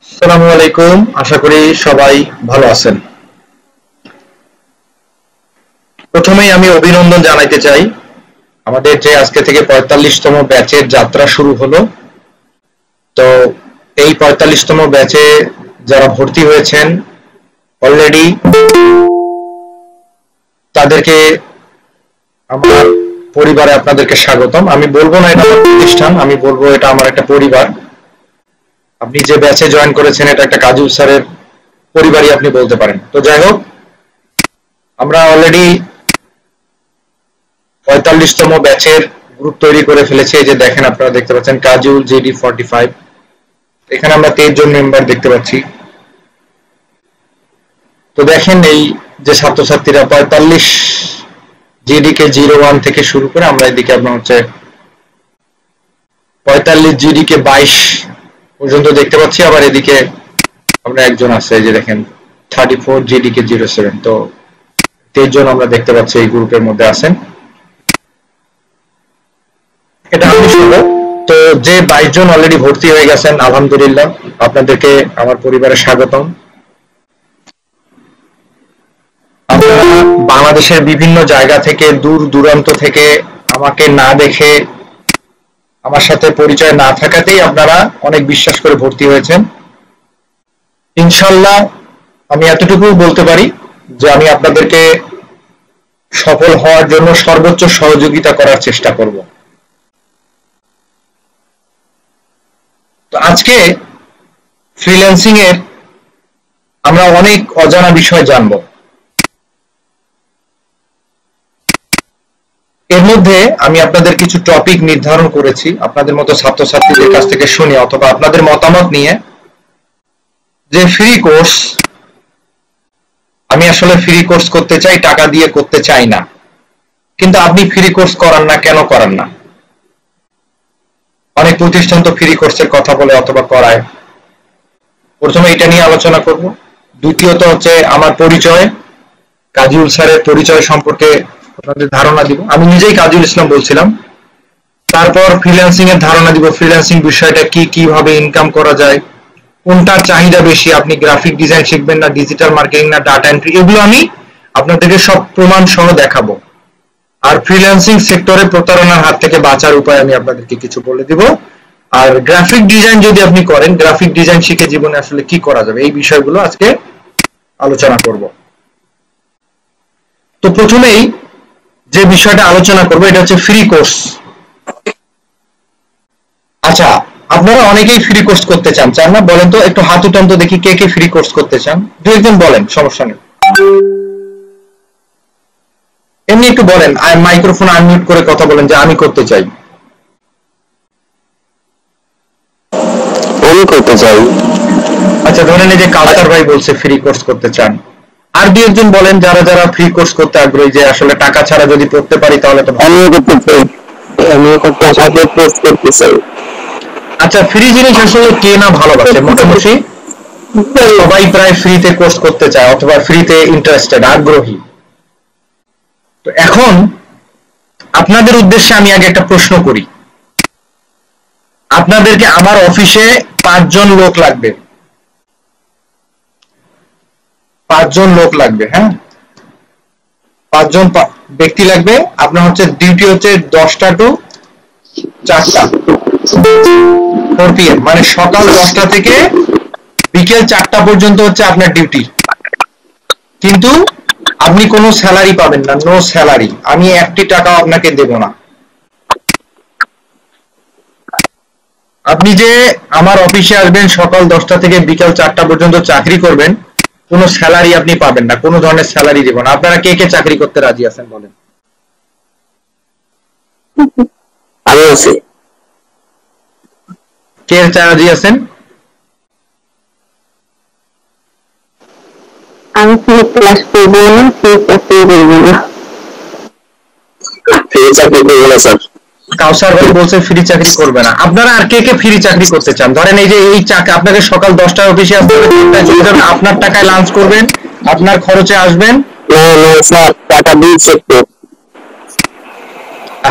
আসসালামু আলাইকুম। আশা করি সবাই ভালো আছেন। প্রথমেই আমি অভিনন্দন জানাইতে চাই আমাদের যে আজকে থেকে ৪৫তম ব্যাচের যাত্রা শুরু হলো। তো এই ৪৫তম ব্যাচে যারা ভর্তি হয়েছেন অলরেডি তাদেরকে আমার পরিবারে আপনাদেরকে স্বাগতম। আমি বলবো না এটা আমার প্রতিষ্ঠান, আমি বলবো এটা আমার একটা পরিবার। আপনি যে ব্যাচে জয়েন করেছেন এটা একটা কাজী স্যারের পরিবারই আপনি বলতে পারেন। তো যাই হোক, আমরা অলরেডি ৪৫তম ব্যাচের গ্রুপ তৈরি করে ফেলেছি। এই যে দেখেন, আপনারা দেখতে পাচ্ছেন কাজুল JD45, এখানে আমরা 23 জন মেম্বার দেখতে পাচ্ছি। তো দেখেন এই যে ছাত্রছাত্রীরা ৪৫ GDK 01 থেকে শুরু করে আমরা এদিকে আপনার হচ্ছে ৪৫ GDK 22 পর্যন্ত দেখতে পাচ্ছি। আবার এদিকে আমরা একজন আছে, এই যে দেখেন 34 GDK 07। তো 23 জন আমরা দেখতে পাচ্ছি এই গ্রুপের মধ্যে আছেন। এটা আমি শুনবো। তো যে 22 জন অলরেডি ভর্তি হয়ে গেছেন, আলহামদুলিল্লাহ, আপনাদেরকে আমার পরিবারে স্বাগতম। আপনারা বাংলাদেশের বিভিন্ন জায়গা থেকে, দূর দূরান্ত থেকে আমাকে না দেখে, আমার সাথে পরিচয় না থাকাতেই আপনারা অনেক বিশ্বাস করে ভর্তি হয়েছেন। ইনশাল্লাহ আমি এতটুকু বলতে পারি যে আমি আপনাদেরকে সফল হওয়ার জন্য সর্বোচ্চ সহযোগিতা করার চেষ্টা করব। তো আজকে ফ্রিল্যান্সিং এর আমরা অনেক অজানা বিষয় জানব। এর মধ্যে আমি আপনাদের কিছু টপিক নির্ধারণ করেছি, আপনাদের মতো ছাত্রছাত্রীদের কাছ থেকে শুনে অথবা আপনাদের মতামত নিয়ে, যে ফ্রি কোর্স, আমি আসলে ফ্রি কোর্স করতে চাই, টাকা দিয়ে করতে চাই না। কিন্তু আপনি ফ্রি কোর্স করান না, কেন করান না? অনেক প্রতিষ্ঠান তো ফ্রি কোর্সের কথা বলে অথবা করায়। প্রথমে এটা নিয়ে আলোচনা করব। দ্বিতীয়ত হচ্ছে আমার পরিচয়, কাজী স্যারের পরিচয় সম্পর্কে আপনাদের ধারণা দিব। আমি নিজেই কাজী ইসলাম বলছিলাম। তারপর ফ্রিল্যান্সিং এর ধারণা দিব, ফ্রিল্যান্সিং বিষয়টা কি, কিভাবে ইনকাম করা যায়, কোনটার চাহিদা বেশি, আপনি গ্রাফিক ডিজাইন শিখবেন না ডিজিটাল মার্কেটিং না ডাটা এন্ট্রি, এগুলো আমি আপনাদেরকে সব প্রমাণ সহ দেখাবো। আর ফ্রিল্যান্সিং সেক্টরে প্রতারণার হাত থেকে বাঁচার উপায় আমি আপনাদেরকে কিছু বলে দিব। আর গ্রাফিক ডিজাইন যদি আপনি করেন, গ্রাফিক ডিজাইন শিখে জীবনে আসলে কি করা যাবে, এই বিষয়গুলো আজকে আলোচনা করব। তো প্রথমেই যে বিষয়টা আলোচনা করব এটা হচ্ছে ফ্রি কোর্স। আচ্ছা, আপনারা অনেকেই ফ্রি কোর্স করতে চান, চান না? বলেন তো, একটু হাত উঠান তো দেখি কে কে ফ্রি কোর্স করতে চান। দু একজন বলেন, সমস্যা নেই। এমনি একটু বলেন, মাইক্রোফোন আনমিউট করে কথা বলেন যে আমি করতে চাই। আমি করতে চাই। আচ্ছা, ধরেন এই যে কাউসার ভাই বলছে ফ্রি কোর্স করতে চান। আর দু একজন বলেন যারা যারা ফ্রি কোর্স করতে আগ্রহী, যে আসলে টাকা ছাড়া যদি পড়তে পারি তাহলে তো। আমিও করতে চাই। আমিও করতে সাথে কোর্স করতে চাই। আচ্ছা, ফ্রি জিনিস আসলে কে না ভালোবাসে? মোটামুটি সবাই প্রায় ফ্রিতে কোর্স করতে চায় অথবা ফ্রিতে ইন্টারেস্টেড, আগ্রহী। তো এখন আপনাদের উদ্দেশ্যে আমি আগে একটা প্রশ্ন করি। আপনাদেরকে আমার অফিসে 5 জন লোক লাগবে, 5 জন লোক লাগবে, হ্যাঁ, 5 জন ব্যক্তি লাগবে। আপনার হচ্ছে ডিউটি হচ্ছে 10টা টু 4টা, 4 PM, মানে সকাল 10টা থেকে বিকেল 4টা পর্যন্ত হচ্ছে আপনার ডিউটি। কিন্তু আপনি কোনো স্যালারি পাবেন না, নো স্যালারি। আমি 1টি টাকা আপনাকে দেব না। আপনি যে আমার অফিসে আসবেন, সকাল 10টা থেকে বিকাল 4টা পর্যন্ত চাকরি করবেন, কোনো স্যালারি আপনি পাবেন না, কোনো ধরনের স্যালারি দেব না। আপনারা কে কে চাকরি করতে রাজি আছেন বলেন? আমি আছি। কে রাজি আছেন? আমি ফ্রি ক্লাস করব না, ফ্রি চাকরি করব না। ফ্রি চাকরি করব না স্যার। কাউসার ভাই বলছে ফ্রি চাকরি করবে না। আপনারা আর কে কে ফ্রি চাকরি করতে চান? ধরেন এই যে এই চাকরি, আপনাকে সকাল 10টায় অফিসে আসতে হবে, 3টায় চলে যাবেন, আপনার টাকায় লাঞ্চ করবেন, আপনার খরচে আসবেন। না না স্যার, টাকা দিয়ে শিখবো।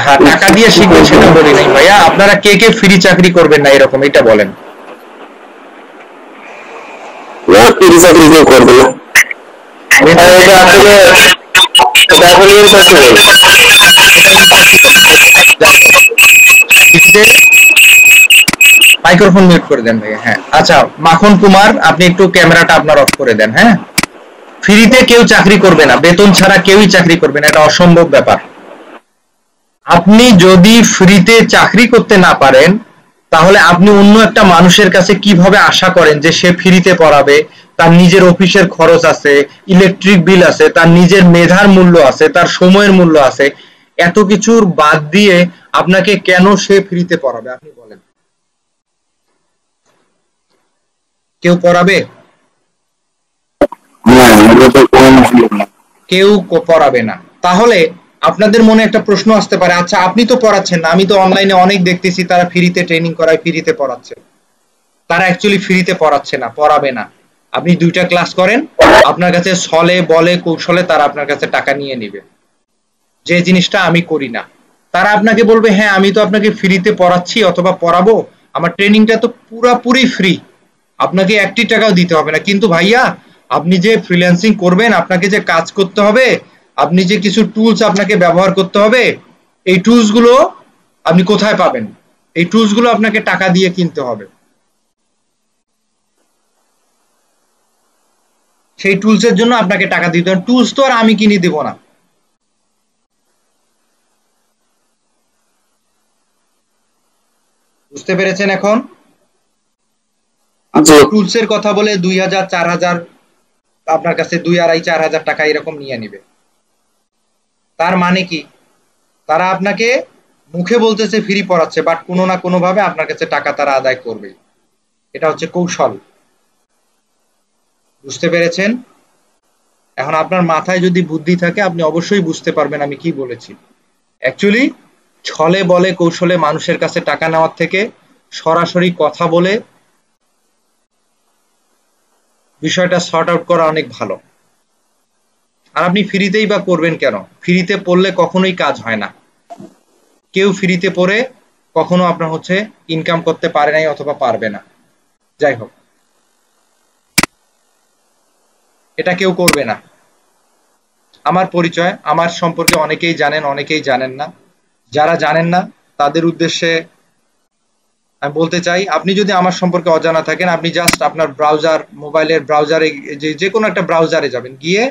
হ্যাঁ, টাকা দিয়ে শিখবেন সেটা বলি নাই ভাইয়া। আপনারা কে কে ফ্রি চাকরি করবেন না এরকম, এটা বলেন। ফ্রি চাকরি কেউ করবে না। আর এটা আসলে ইম্পসিবল। মাইক্রোফোন মিউট করে দেন ভাই। হ্যাঁ আচ্ছা মাখন কুমার, আপনি একটু ক্যামেরাটা আপনার অফ করে দেন। হ্যাঁ, ফ্রিতে কেউ চাকরি করবে না, বেতন ছাড়া কেউই চাকরি করবে না, এটা অসম্ভব ব্যাপার। আপনি যদি ফ্রিতে চাকরি করতে না পারেন, তাহলে আপনি অন্য একটা মানুষের কাছে কিভাবে আশা করেন যে সে ফ্রিতে পড়াবে? তার নিজের অফিসের খরচ আছে, ইলেকট্রিক বিল আছে, তার নিজের মেধার মূল্য আছে, তার সময়ের মূল্য আছে, এত কিছুর বাদ দিয়ে আপনাকে কেন সে ফ্রিতে পড়াবে? আপনি বলেন, কেউ পড়াবে? কেউ পড়াবে না। তাহলে আপনাদের মনে একটা প্রশ্ন আসতে পারে, আচ্ছা আপনি তো পড়াচ্ছেন না, আমি তো অনলাইনে অনেক দেখতেছি তারা ফ্রিতে ট্রেনিং করায়, ফ্রিতে পড়াচ্ছে। তারা অ্যাকচুয়ালি ফ্রিতে পড়াচ্ছে না, পড়াবে না। আপনি 2টা ক্লাস করেন, আপনার কাছে ছলে বলে কৌশলে তারা আপনার কাছে টাকা নিয়ে নেবে, যে জিনিসটা আমি করি না। তারা আপনাকে বলবে হ্যাঁ আমি তো আপনাকে ফ্রিতে পড়াচ্ছি অথবা পড়াবো, আমার ট্রেনিংটা তো পুরোপুরি ফ্রি, আপনাকে 1টি টাকাও দিতে হবে না। কিন্তু ভাইয়া আপনি যে ফ্রিল্যান্সিং করবেন, আপনাকে যে কাজ করতে হবে, আপনি যে কিছু টুলস আপনাকে ব্যবহার করতে হবে, এই টুলস গুলো আপনি কোথায় পাবেন? এই টুলস গুলো আপনাকে টাকা দিয়ে কিনতে হবে। সেই টুলস এর জন্য আপনাকে টাকা দিতে হবে। টুলস তো আর আমি কিনে দেব না। বুঝতে পেরেছেন এখন? টুলস এর কথা বলে 2000 4000 আপনার কাছে 2.5 4000 টাকা এরকম নিয়ে নিবে। তার মানে কি? তারা আপনাকে মুখে বলতেছে ফ্রি পড়াচ্ছে, বাট কোনো না কোনো ভাবে আপনার কাছে টাকা তারা আদায় করবে। এটা হচ্ছে কৌশল। বুঝতে পেরেছেন? এখন আপনার মাথায় যদি বুদ্ধি থাকে আপনি অবশ্যই বুঝতে পারবেন আমি কি বলেছি। অ্যাকচুয়ালি ছলে বলে কৌশলে মানুষের কাছে টাকা নেওয়ার থেকে সরাসরি কথা বলে বিষয়টা সর্ট আউট করা অনেক ভালো। আর আপনি ফ্রিতেই বা করবেন কেন? ফ্রিতে পড়লে কখনোই কাজ হয় না। কেউ ফ্রিতে পড়ে কখনো আপনার হচ্ছে ইনকাম করতে পারে নাই অথবা পারবে না। যাই হোক, এটা কেউ করবে না। আমার পরিচয়, আমার সম্পর্কে অনেকেই জানেন, অনেকেই জানেন না। যারা জানেন না তাদের উদ্দেশ্যে আমি বলতে চাই, আপনি যদি আমার সম্পর্কে অজানা থাকেন, আপনি জাস্ট আপনার ব্রাউজার, মোবাইলের ব্রাউজারে, যে কোনো একটা ব্রাউজারে যাবেন, গিয়ে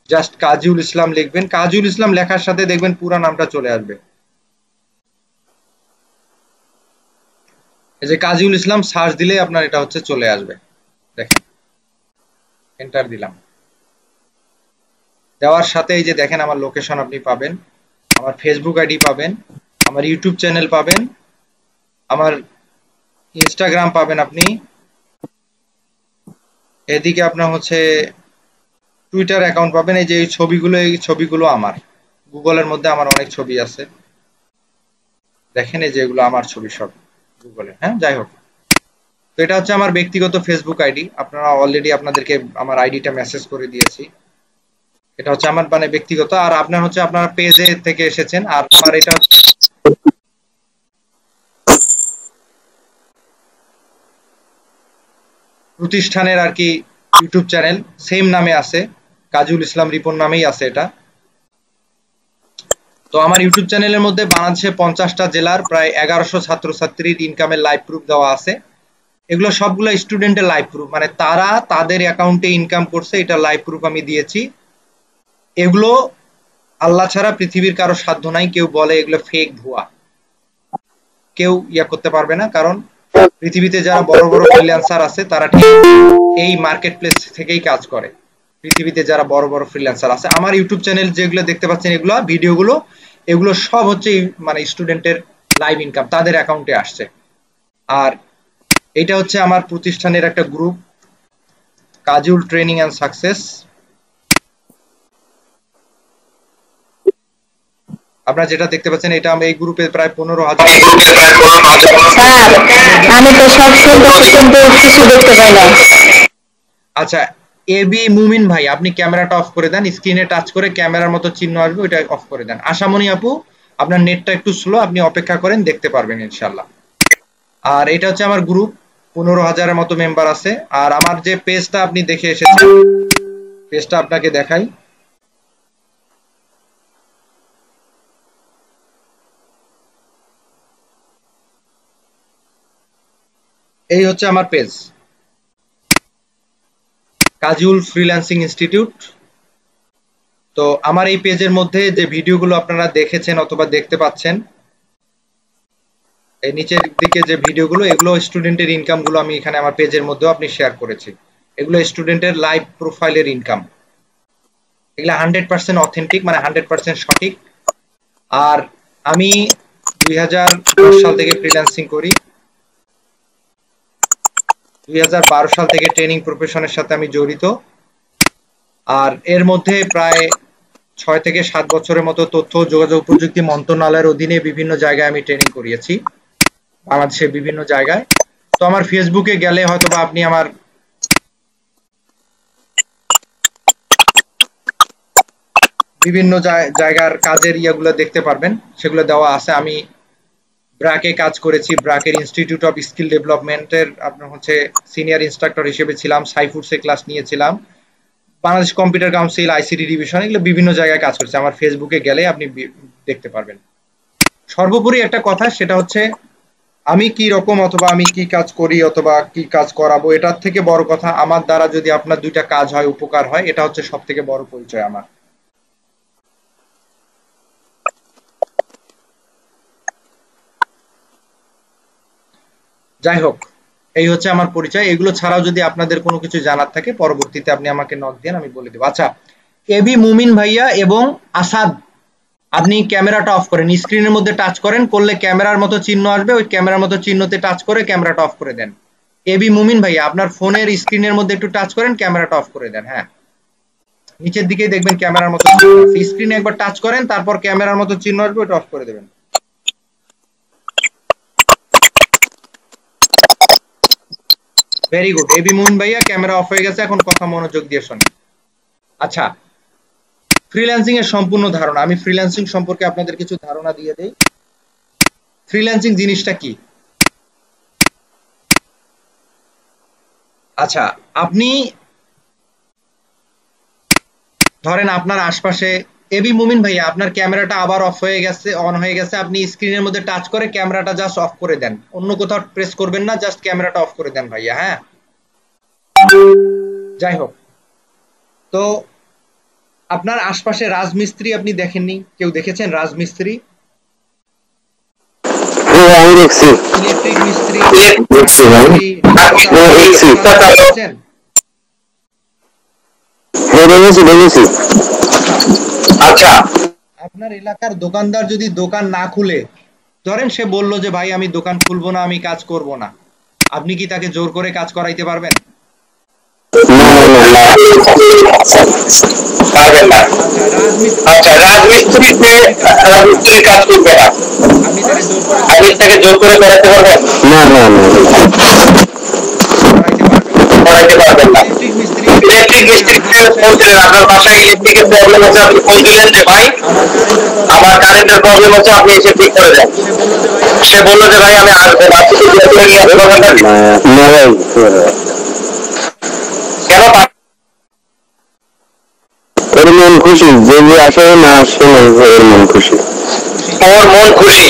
জাস্ট কাজীউল ইসলাম লিখবেন। কাজীউল ইসলাম লেখার সাথে দেখবেন পুরো নামটা চলে আসবে। এই যে কাজীউল ইসলাম সার্চ দিলে আপনার এটা হচ্ছে চলে আসবে। দেখেন, এন্টার দিলাম। দেওয়ার সাথে এই যে দেখেন আমার লোকেশন আপনি পাবেন, আমার ফেসবুক আইডি পাবেন, আমার ইউটিউব চ্যানেল পাবেন, আমার ইনস্টাগ্রাম পাবেন আপনি, এদিকে আপনার হচ্ছে টুইটার অ্যাকাউন্ট পাবেন। এই যে এই ছবিগুলো আমার গুগলের মধ্যে আমার অনেক ছবি আছে, দেখেন এই যে এগুলো আমার ছবি সব গুগলে। হ্যাঁ, যাই হোক, তো এটা হচ্ছে আমার ব্যক্তিগত ফেসবুক আইডি। আপনারা অলরেডি আপনাদেরকে আমার আইডিটা মেসেজ করে দিয়েছি। এটা হচ্ছে আমার মানে ব্যক্তিগত। আর আপনার হচ্ছে আপনার পেজে থেকে এসেছেন, আর আমার এটা প্রতিষ্ঠানের আর কি ইউটিউব চ্যানেল, সেম নামে আছে, কাজীউল ইসলাম রিপন নামেই আছে এটা। তো আমার ইউটিউব চ্যানেলের মধ্যে বাংলাদেশে 50টা জেলার প্রায় 1100 ছাত্রছাত্রীর ইনকামের লাইভ প্রুফ দেওয়া আছে। এগুলো সবগুলো স্টুডেন্টের লাইভ প্রুফ, মানে তারা তাদের অ্যাকাউন্টে ইনকাম করছে, এটা লাইভ প্রুফ আমি দিয়েছি। এগুলো আল্লাহ ছাড়া পৃথিবীর কারো সাধ্য নাই কেউ বলে এগুলো ফেক, ভুয়া, কেউ ইয়া করতে পারবে না। কারণ পৃথিবীতে যারা বড় বড় ফ্রিল্যান্সার আছে তারা ঠিক এই মার্কেট প্লেস থেকেই কাজ করে। পৃথিবীতে যারা বড় বড় ফ্রিল্যান্সার আছে, আমার ইউটিউব চ্যানেল যেগুলো দেখতে পাচ্ছেন এগুলো ভিডিওগুলো, এগুলো সব হচ্ছে মানে স্টুডেন্টের লাইভ ইনকাম, তাদের অ্যাকাউন্টে আসছে। আর এটা হচ্ছে আমার প্রতিষ্ঠানের একটা গ্রুপ, কাজীউল ট্রেনিং অ্যান্ড সাকসেস। আপনারা যেটা দেখতে পাচ্ছেন এটা আমি এই গ্রুপে প্রায় 15,000। আমি তো সব শুনতেছি কিন্তু কিছু দেখতে পাই না। আচ্ছা, এবি মুমিন ভাই, আপনি ক্যামেরাটা অফ করে দেন, স্ক্রিনে টাচ করে ক্যামেরার মতো চিহ্ন আসবে, ওইটা অফ করে দেন। আশামণি আপু, আপনার নেটটা একটু স্লো, আপনি অপেক্ষা করেন, দেখতে পারবেন ইনশাআল্লাহ। আর এটা হচ্ছে আমার গ্রুপ, 15,000-এর মতো মেম্বার আছে। আর আমার যে পেজটা আপনি দেখে এসেছেন, পেজটা আপনাকে দেখাই। এই হচ্ছে আমার পেজ, কাজী ফ্রিল্যান্সিং ইনস্টিটিউট। তো আমার এই পেজের মধ্যে যে ভিডিওগুলো আপনারা দেখেছেন অথবা দেখতে পাচ্ছেন, এই নিচের দিকে যে ভিডিওগুলো, এগুলো স্টুডেন্টের ইনকামগুলো আমি এখানে আমার পেজের মধ্যেও আপনি শেয়ার করেছি। এগুলো স্টুডেন্টের লাইভ প্রোফাইলের ইনকাম। এগুলো 100% অথেন্টিক, মানে 100% সঠিক। আর আমি 2010 সাল থেকে ফ্রিল্যান্সিং করি। 2012 সাল থেকে ট্রেনিং প্রফেশনের সাথে আমি জড়িত। আর এর মধ্যে প্রায় 6 থেকে 7 বছরের মতো তথ্য ও যোগাযোগ প্রযুক্তি মন্ত্রণালয়ের অধীনে বিভিন্ন জায়গায় আমি ট্রেনিং করিয়েছি, বাংলাদেশের বিভিন্ন জায়গায়। তো আমার ফেসবুকে গেলে হয়তোবা আপনি আমার বিভিন্ন জায়গার কাজের ইয়াগুলো দেখতে পারবেন, সেগুলো দেওয়া আছে। আমি ব্র্যাকে কাজ করেছি, ব্র্যাকের ইনস্টিটিউট অফ স্কিল ডেভেলপমেন্টের আপনার হচ্ছে সিনিয়র ইনস্ট্রাক্টর হিসেবে ছিলাম, সাইফুডসে ক্লাস নিয়েছিলাম, Bangladesh computer council, ICT division, এগুলো বিভিন্ন জায়গায় কাজ করছে। আমার ফেসবুকে গেলে আপনি দেখতে পারবেন। সর্বোপরি একটা কথা, সেটা হচ্ছে আমি কি রকম অথবা আমি কি কাজ করি অথবা কি কাজ করাবো, এটার থেকে বড় কথা আমার দ্বারা যদি আপনার দুইটা কাজ হয়, উপকার হয়, এটা হচ্ছে সব থেকে বড় পরিচয় আমার। যাই হোক, এই হচ্ছে আমার পরিচয়। এগুলো ছাড়াও যদি আপনাদের কোনো কিছু জানার থাকে পরবর্তীতে আপনি আমাকে নক দেন, আমি বলে দেবো। আচ্ছা, এবি মুমিন ভাইয়া এবং আসাদ, আপনি ক্যামেরাটা অফ করেন, স্ক্রিনের মধ্যে টাচ করেন, করলে ক্যামেরার মতো চিহ্ন আসবে, ওই ক্যামেরার মতো চিহ্নতে টাচ করে ক্যামেরাটা অফ করে দেন। এবি মুমিন ভাইয়া, আপনার ফোনের স্ক্রিনের মধ্যে একটু টাচ করেন, ক্যামেরাটা অফ করে দেন। হ্যাঁ, নিচের দিকেই দেখবেন ক্যামেরার মতো চিহ্ন আছে, স্ক্রিনে একবার টাচ করেন, তারপর ক্যামেরার মতো চিহ্ন আসবে, ওটা অফ করে দেবেন। ভেরি গুড, এবি মুমিন ভাইয়া ক্যামেরা অফ হয়ে গেছে, এখন কথা মনোযোগ দিয়ে শোনেন। আচ্ছা, ফ্রিল্যান্সিং এর সম্পূর্ণ ধারণা, আমি ফ্রিল্যান্সিং সম্পর্কে আপনাদের কিছু ধারণা দিয়ে দেই। ফ্রিল্যান্সিং জিনিসটা কি? আচ্ছা, আপনি ধরেন আপনার আশপাশে, এবি মুমিন ভাইয়া আপনার ক্যামেরাটা আবার অফ হয়ে গেছে, অন হয়ে গেছে, আপনি স্ক্রিনের মধ্যে টাচ করে ক্যামেরাটা জাস্ট অফ করে দেন, অন্য কোথাও প্রেস করবেন না, জাস্ট ক্যামেরাটা অফ করে দেন ভাইয়া। হ্যাঁ, যাই হোক, তো আপনার আশপাশে রাজমিস্ত্রি আপনি দেখেননি? কেউ দেখেছেন রাজমিস্ত্রি, আমি দেখছি। ইলেকট্রিক মিস্ত্রি, দেখছি ভাই। দেখছি। দেখেছেন? দেখেছি। আচ্ছা, আচ্ছা, আপনার এলাকার দোকানদার যদি দোকান না খুলে, ধরেন সে বলল যে ভাই আমি দোকান খুলবো না, আমি কাজ করব না, আপনি কি তাকে জোর করে কাজ করাইতে পারবেন? পারবেন না। আচ্ছা, রাজমিস্ত্রি আচ্ছা, রাজমিস্ত্রি কাজ করবে না, আপনি তাকে জোর করে আপনি তাকে জোর করে করাতে পারবেন? না, করাইতে পারবেন না। করাইতে পারবেন না। ইলেকট্রিক মিস্ত্রি ইলেকট্রিক মিস্ত্রিকে ফোন দিলেন, আপনার বাসায় ইলেকট্রিকের প্রবলেম আছে, আপনি ফোন দিলেন যে ভাই আমার কারেন্টের প্রবলেম আমার আছে, কারেন্টের প্রবলেম আছে, আপনি এসে ঠিক করে দেন। সে বলল যে ভাই আমি সে আসবো বললো না, যে ভাই আমি আসবো না, আপনি কি জোর করে নিয়ে আসতে পারবেন না? কেন ওর মন খুশি, যে আসে না আসে ওর মন খুশি, খুশি, ওর মন খুশি।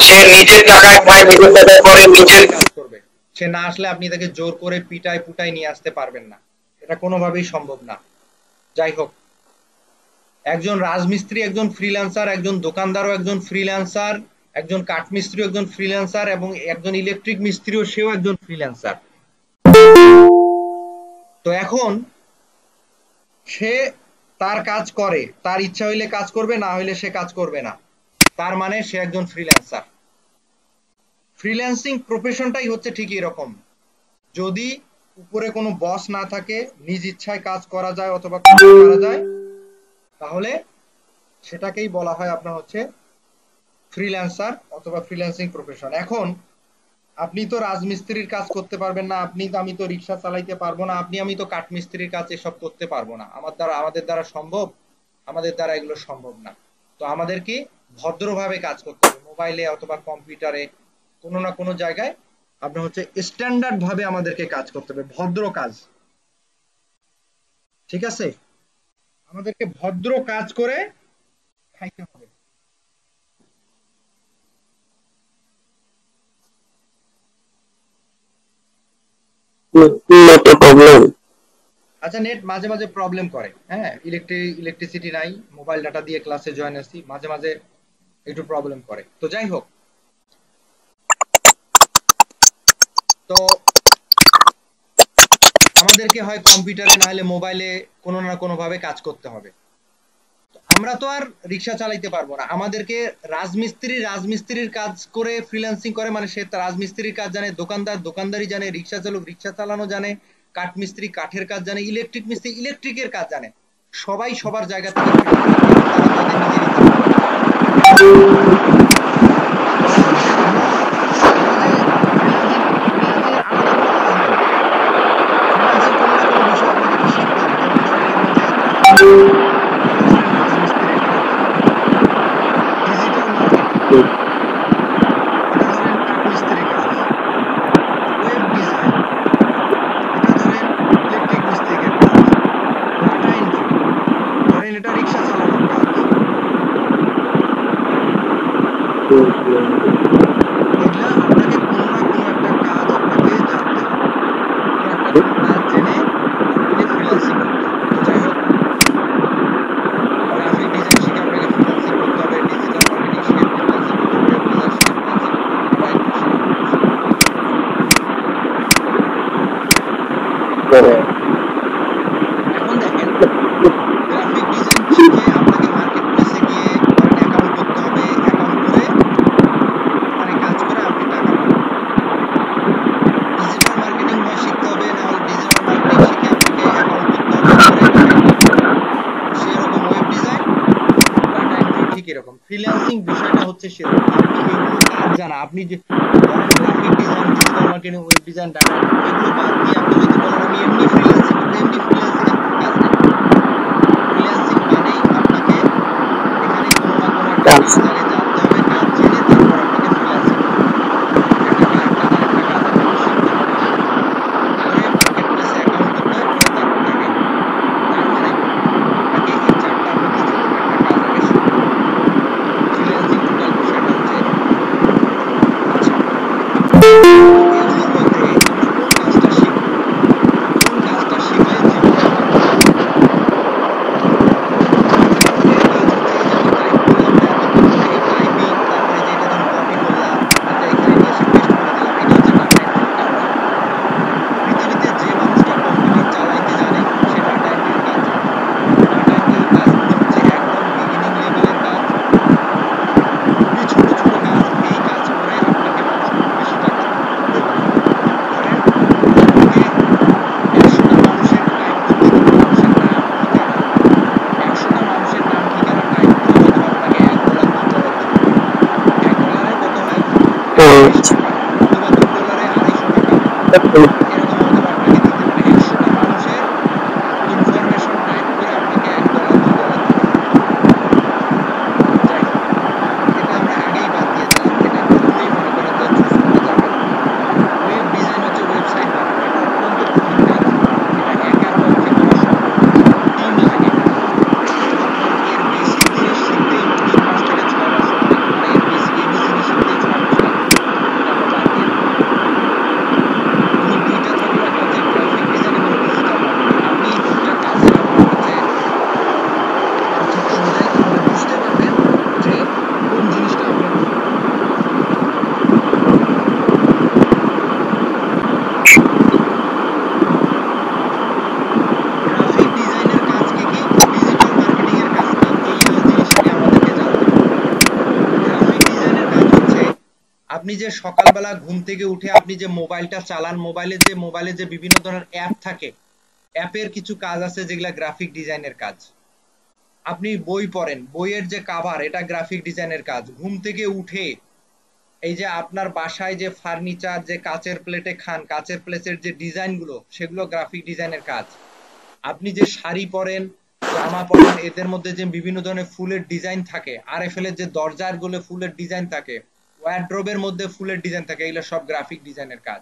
সে নিজের টাকায় সে খায়, নিজের টাকায় খায়, নিজের টাকায় করে, নিজের কাজ করবে। সে না আসলে আপনি তাকে জোর করে পিটায় পুটায় নিয়ে আসতে পারবেন না, এটা কোনোভাবেই সম্ভব না। যাই হোক, একজন রাজমিস্ত্রি একজন ফ্রিল্যান্সার, একজন দোকানদারও একজন ফ্রিল্যান্সার, একজন কাঠমিস্ত্রিও একজন ফ্রিল্যান্সার, এবং একজন ইলেকট্রিক মিস্ত্রিও সেও একজন ফ্রিল্যান্সার। তো এখন সে তার কাজ করে, তার ইচ্ছা হইলে কাজ করবে, না হইলে সে কাজ করবে না, তার মানে সে একজন ফ্রিল্যান্সার। ফ্রিল্যান্সিং প্রফেশনটাই হচ্ছে ঠিক এরকম, যদি উপরে কোনো বস না থাকে, নিজ ইচ্ছায় কাজ করা যায় অথবা কাজ করা যায়, তাহলে সেটাকেই বলা হয় আপনার হচ্ছে ফ্রিল্যান্সার অথবা ফ্রিল্যান্সিং প্রফেশন। এখন আপনি তো রাজমিস্ত্রির কাজ করতে পারবেন না, আমি তো রিক্সা চালাইতে পারবো না, আমি তো কাঠমিস্ত্রির কাজ এসব করতে পারবো না, আমাদের দ্বারা সম্ভব? আমাদের দ্বারা এগুলো সম্ভব না। তো আমাদেরকে ভদ্রভাবে কাজ করতে হবে, মোবাইলে অথবা কম্পিউটারে কোনো না কোনো জায়গায় আপনার হচ্ছে স্ট্যান্ডার্ড ভাবে আমাদেরকে কাজ করতে হবে, ভদ্র কাজ, ঠিক আছে? আমাদেরকে ভদ্র কাজ করে খাইতে হবে। not a problem. আচ্ছা, নেট মাঝে মাঝে প্রবলেম করে, হ্যাঁ, ইলেকট্রিসিটি নাই, মোবাইল ডাটা দিয়ে ক্লাসে জয়েন আছি, মাঝে মাঝে একটু প্রবলেম করে। তো যাই হোক, তো আমাদেরকে হয় কম্পিউটারে না হলে মোবাইলে কোনো না কোনো ভাবে কাজ করতে হবে। আমরা তো আর রিক্সা চালাইতে পারবো না, আমাদেরকে রাজমিস্ত্রির কাজ করে ফ্রিল্যান্সিং করে, মানে সে রাজমিস্ত্রির কাজ জানে, দোকানদার দোকানদারি জানে, রিক্সা চালক রিক্সা চালানো জানে, কাঠ মিস্ত্রি কাঠের কাজ জানে, ইলেকট্রিক মিস্ত্রি ইলেকট্রিকের কাজ জানে। সবাই সবার জায়গা থেকে ফ্রিল্যান্সিং করে, তারা তাদের নিজের ইচ্ছা মতো কাজ করে। আমরা যে ফ্রিল্যান্সিং আলাদা কোনো কাজ নাই, ফ্রিল্যান্সিং কোনো না কোনো বিষয় আপনাদেরকে শিখতে হবে। যেমন ধরেন এর মধ্যে গ্রাফিক ডিজাইন, এটা ধরেন রাজমিস্ত্রির কাজ, ডিজিটাল মার্কেটিং, এটা ধরেন কাঠমিস্ত্রির কাজ, ওয়েব ডিজাইন, এটা ধরেন ইলেকট্রিক মিস্ত্রিকের কাজ, ডাটা এন্ট্রি, ধরেন এটা রিক্সা চালানোর কাজ। এগুলা আপনাকে কোনো না কোনো একটা কাজ আপনাকে জানতে হবে, কোনো একটা কাজ জেনে আপনাকে ফ্রিল্যান্সিং করতে হবে। তো যাই হোক, গ্রাফিক ডিজাইন শিখে আপনাকে ফ্রিল্যান্সিং করতে হবে, ডিজিটাল মার্কেটিং শিখে ফ্রিল্যান্সিং করতে হবে, ওয়েব ডিজাইন শিখে ফ্রিল্যান্সিং করতে হবে, ডাটা এন্ট্রি শিখে ফ্রিল্যান্সিং করতে হবে। এখন দেখেন, গ্রাফিক ডিজাইন শিখে আপনাকে মার্কেট প্লেসে গিয়ে ধরেন অ্যাকাউন্ট করতে হবে, অ্যাকাউন্ট করে মানে কাজ করে আপনি টাকা পাবেন। ডিজিটাল মার্কেটিং হয় শিখতে হবে, না হলে ডিজিটাল মার্কেটিং শিখে আপনাকে অ্যাকাউন্ট করতে হবে, করে টাকা ইনকাম করতে হবে। সেরকম ওয়েব ডিজাইন, ডাটা এন্ট্রি ঠিক এরকম। ফ্রিল্যান্সিং বিষয়টা হচ্ছে সেরকম, আপনি এগুলো কাজ জানা, আপনি যে ধরেন graphic design, digital marketing, web design, data entry এগুলো বাদ দিয়ে আপনি যদি বলেন আমি এমনি ফ্রিল্যান্সিং করবো, এমনি ফ্রিল্যান্সিং এর কোনো কাজ নাই। ফ্রিল্যান্সিং মানেই আপনাকে এখানে কোনো না কোনো একটা কাজ আগে জানতে হবে, কাজ জেনে তারপর আপনাকে ফ্রিল্যান্সিং করতে হবে। আরেকটা কাজ আপনাকে শিখতে হবে, করে মার্কেট প্লেসে অ্যাকাউন্ট করতে হয়, করে তারপর টাকা ইনকাম করতে হয়। তার মানে আপনাকে এই চারটার মধ্যে যে কোনো একটা কাজ আগে শিখতে হবে। ফ্রিল্যান্সিং টোটাল বিষয়টা হচ্ছে এরকম। আচ্ছা, তো এগুলোর মধ্যে আমরা কোন কাজটা শিখবো, কোন কাজটা শিখলে জীবনে আমার ভালো হবে? আমাদের অনেকের কাজ হচ্ছে এই যে আমি টাইপ করলাম না এতক্ষণ, অনেকে টাইপিং, তারপরে যে এটা ধরুন কপি করলাম, এটা এখানে নিয়ে এসে পেস্ট করে দিলাম, এটা হচ্ছে ডাটা এন্ট্রির কাজ। পৃথিবীতে যে মানুষটা কম্পিউটার চালাইতে জানে সে ডাটা এন্ট্রির কাজ জানে। ডাটা এন্ট্রির কাজগুলো হচ্ছে একদম বিগিনিং লেভেলের কাজ, খুবই ছোট ছোট কাজ। এই কাজ করে আপনাকে মানুষ খুব বেশি টাকা দেবে না। ধরেন আপনাকে 100টা মানুষের টাইপ করতে দিবে, মানুষের নাম ঠিকানা, 100টা মানুষের নাম ঠিকানা টাইপ করে হয়তো আপনাকে $1 $2 দিবে। $1 কত হয়? 120 টাকা, অথবা $2 250 টাকা, এরকম হয়তো আপনাকে দিতে পারে। 100টা মানুষের ইনফরমেশন টাইপ করে আপনাকে $1 $2 দিতে পারে। যাই হোক, এটা আমরা আগেই বাদ দিয়ে দিলাম, এটা কখনোই মনে করেন যে চুজ করা যাবে না। ওয়েব ডিজাইন হচ্ছে ওয়েবসাইট বানানো, এটা অত্যন্ত কঠিন কাজ, এটা একার পক্ষে করা সম্ভব না, টিম লাগে এটার জন্য। আপনার এর বেসিক জিনিস শিখতেই 3 মাস থেকে 6 মাস সময় লাগবে, মানে এর বেসিক এবিসিডি শিখতেই 6 মাস লাগবে। এটা আমরা বাদ দিয়ে দিলাম। এখন দুইটা থাকলো, একটা হচ্ছে গ্রাফিক ডিজাইন এবং ডিজিটাল মার্কেটিং। আপনি এই দুইটা কাজের আপনার হচ্ছে সঠিক অনুযায়ী তাহলে বুঝতে পারবেন যে কোন জিনিসটা আপনার জন্য ভালো। গ্রাফিক ডিজাইনের কাজ কি কি, ডিজিটাল মার্কেটিং এর কাজ কি, এই জিনিস আগে আমাদেরকে জানতে হবে। গ্রাফিক ডিজাইনের কাজ হচ্ছে আপনি যে সকালবেলা ঘুম থেকে উঠে আপনি যে মোবাইলটা চালান, মোবাইলে যে বিভিন্ন ধরনের অ্যাপ থাকে, অ্যাপের কিছু কাজ আছে যেগুলা গ্রাফিক ডিজাইনের কাজ। আপনি বই পড়েন, বইয়ের যে কাভার, এটা গ্রাফিক ডিজাইনের কাজ। ঘুম থেকে উঠে এই যে আপনার বাসায় যে ফার্নিচার, যে কাচের প্লেটে খান, কাচের প্লেটের যে ডিজাইন গুলো, সেগুলো গ্রাফিক ডিজাইনের কাজ। আপনি যে শাড়ি পরেন, জামা পরেন, এদের মধ্যে যে বিভিন্ন ধরনের ফুলের ডিজাইন থাকে, আরএফএল এর যে দরজার গুলো ফুলের ডিজাইন থাকে, ওয়ার্ড্রোবের মধ্যে ফুলের ডিজাইন থাকে, এগুলো সব গ্রাফিক ডিজাইনের কাজ।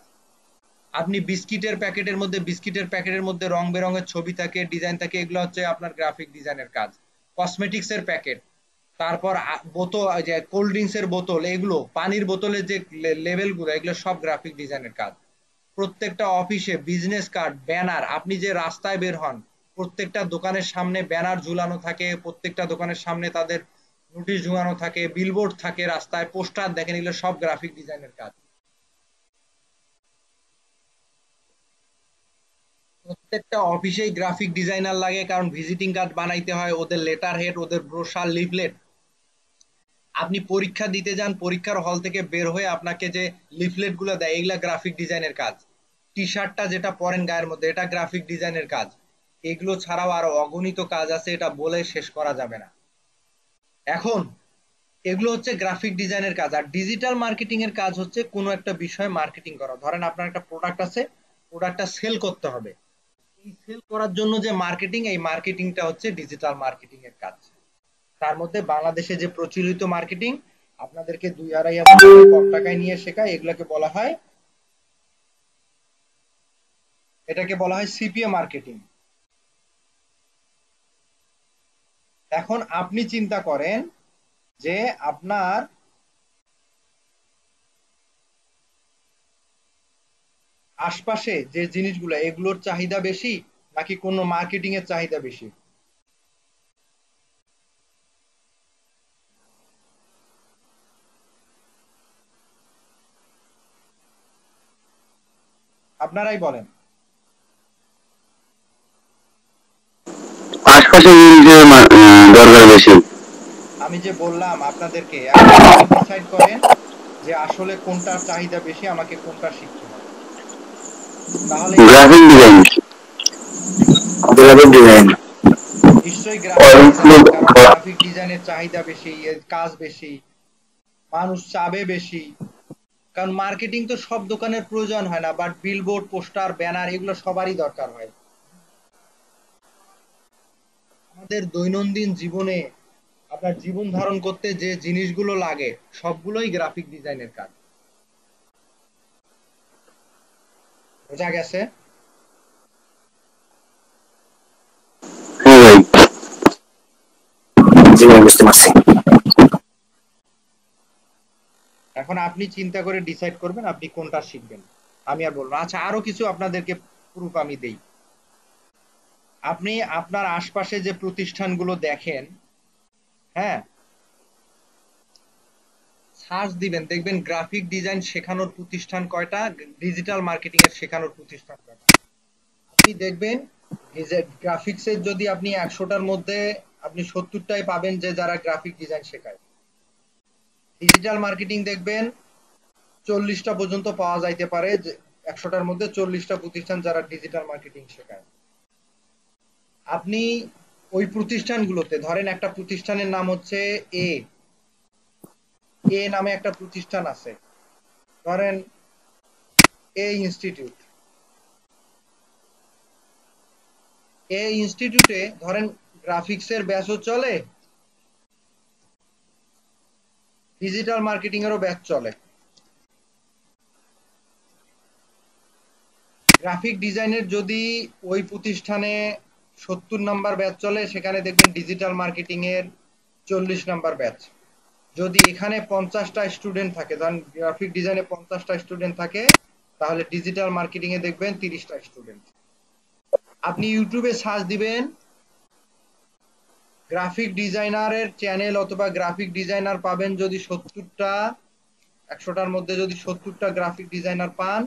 আপনি বিস্কিটের প্যাকেটের মধ্যে রং বেরঙের ছবি থাকে, ডিজাইন থাকে, এগুলো হচ্ছে আপনার গ্রাফিক ডিজাইনের কাজ। কসমেটিক্স এর প্যাকেট, তারপর বোতল, যে কোল্ড ড্রিঙ্কস এর বোতল, এগুলো পানির বোতলের যে লেভেল গুলো, এগুলো সব গ্রাফিক ডিজাইনের কাজ। প্রত্যেকটা অফিসে বিজনেস কার্ড, ব্যানার, আপনি যে রাস্তায় বের হন, প্রত্যেকটা দোকানের সামনে ব্যানার ঝুলানো থাকে, প্রত্যেকটা দোকানের সামনে তাদের নোটিশ ঝুলানো থাকে, বিলবোর্ড থাকে, রাস্তায় পোস্টার দেখেন, এগুলো সব গ্রাফিক ডিজাইনের কাজ। প্রত্যেকটা অফিসেই গ্রাফিক ডিজাইনার লাগে, কারণ ভিজিটিং কার্ড বানাইতে হয়, ওদের লেটার হেড, ওদের ব্রোশার, লিফলেট। আপনি পরীক্ষা দিতে যান, পরীক্ষার হল থেকে বের হয়ে আপনাকে যে লিফলেট গুলো দেয়, এগুলা গ্রাফিক ডিজাইনের কাজ। টি শার্টটা যেটা পরেন গায়ের মধ্যে, এটা গ্রাফিক ডিজাইনের কাজ। এগুলো ছাড়াও আরো অগণিত কাজ আছে, এটা বলে শেষ করা যাবে না। এখন এগুলো হচ্ছে গ্রাফিক ডিজাইনের কাজ। আর ডিজিটাল মার্কেটিং এর কাজ হচ্ছে কোনো একটা বিষয় মার্কেটিং করা। ধরেন আপনার একটা প্রোডাক্ট আছে, প্রোডাক্টটা সেল করতে হবে, এই সেল করার জন্য যে মার্কেটিং, এই মার্কেটিংটা হচ্ছে ডিজিটাল মার্কেটিং এর কাজ। তার মধ্যে বাংলাদেশে যে প্রচলিত মার্কেটিং আপনাদেরকে 2-2.5 হাজার কম টাকায় নিয়ে শেখায়, এটাকে বলা হয় সিপিএ মার্কেটিং। এখন আপনি চিন্তা করেন যে আপনার আশপাশে যে জিনিসগুলো, এগুলোর চাহিদা বেশি নাকি কোনো মার্কেটিং এর চাহিদা বেশি? আপনারাই বলেন। আশপাশে জিনিসের দরকার বেশি। আমি যে বললাম আপনাদেরকে, এখন আপনি ডিসাইড করেন যে আসলে কোনটার চাহিদা বেশি, আমাকে কোনটা শিখতে হবে। তাহলে গ্রাফিক ডিজাইন, গ্রাফিক ডিজাইন নিশ্চয়ই গ্রাফিক ডিজাইন, কারণ গ্রাফিক ডিজাইনের চাহিদা বেশি, এর কাজ বেশি, মানুষ চাবে বেশি। কারণ মার্কেটিং তো সব দোকানের প্রয়োজন হয় না, বাট বিলবোর্ড, পোস্টার, ব্যানার, এগুলো সবারই দরকার হয়। আমাদের দৈনন্দিন জীবনে আপনার জীবন ধারণ করতে যে জিনিসগুলো লাগে, সবগুলোই গ্রাফিক ডিজাইনের কাজ। বোঝা গেছে? হ্যাঁ ভাই, জি ভাই, বুঝতে পারছি। এখন আপনি চিন্তা করে ডিসাইড করবেন আপনি কোনটা শিখবেন। আমি আর বলবো না। আচ্ছা, আরো কিছু আপনাদেরকে প্রুফ আমি দেই। আপনি আপনার আশপাশে যে প্রতিষ্ঠানগুলো দেখেন, হ্যাঁ, সার্চ দিবেন, দেখবেন গ্রাফিক ডিজাইন শেখানোর প্রতিষ্ঠান কয়টা, ডিজিটাল মার্কেটিং এর শেখানোর প্রতিষ্ঠান কয়টা। আপনি দেখবেন গ্রাফিক্সের যদি আপনি 100টার মধ্যে আপনি 70টাই পাবেন যে যারা গ্রাফিক ডিজাইন শেখায়। ডিজিটাল মার্কেটিং দেখবেন 40টা পর্যন্ত পাওয়া যাইতে পারে, যে 100টার মধ্যে 40টা প্রতিষ্ঠান যারা ডিজিটাল মার্কেটিং শেখায়। আপনি ওই প্রতিষ্ঠানগুলোতে ধরেন, একটা প্রতিষ্ঠানের নাম হচ্ছে এ এ নামে একটা প্রতিষ্ঠান আছে, ধরেন এ ইনস্টিটিউট। এ ইনস্টিটিউটে ধরেন গ্রাফিক্সের ব্যাচও চলে, ডিজিটাল মার্কেটিং এরও ব্যাচ চলে। গ্রাফিক ডিজাইনের যদি ওই প্রতিষ্ঠানে 70 নাম্বার ব্যাচ চলে, সেখানে দেখবেন ডিজিটাল মার্কেটিং এর 40 নাম্বার ব্যাচ। যদি এখানে 50টা স্টুডেন্ট থাকে, ধরেন গ্রাফিক ডিজাইনে 50টা স্টুডেন্ট থাকে, তাহলে ডিজিটাল মার্কেটিং এ দেখবেন 30টা স্টুডেন্ট। আপনি ইউটিউবে সার্চ দিবেন গ্রাফিক ডিজাইনারের চ্যানেল অথবা গ্রাফিক ডিজাইনার, পাবেন যদি 70টা, 100টার মধ্যে যদি 70টা গ্রাফিক ডিজাইনার পান,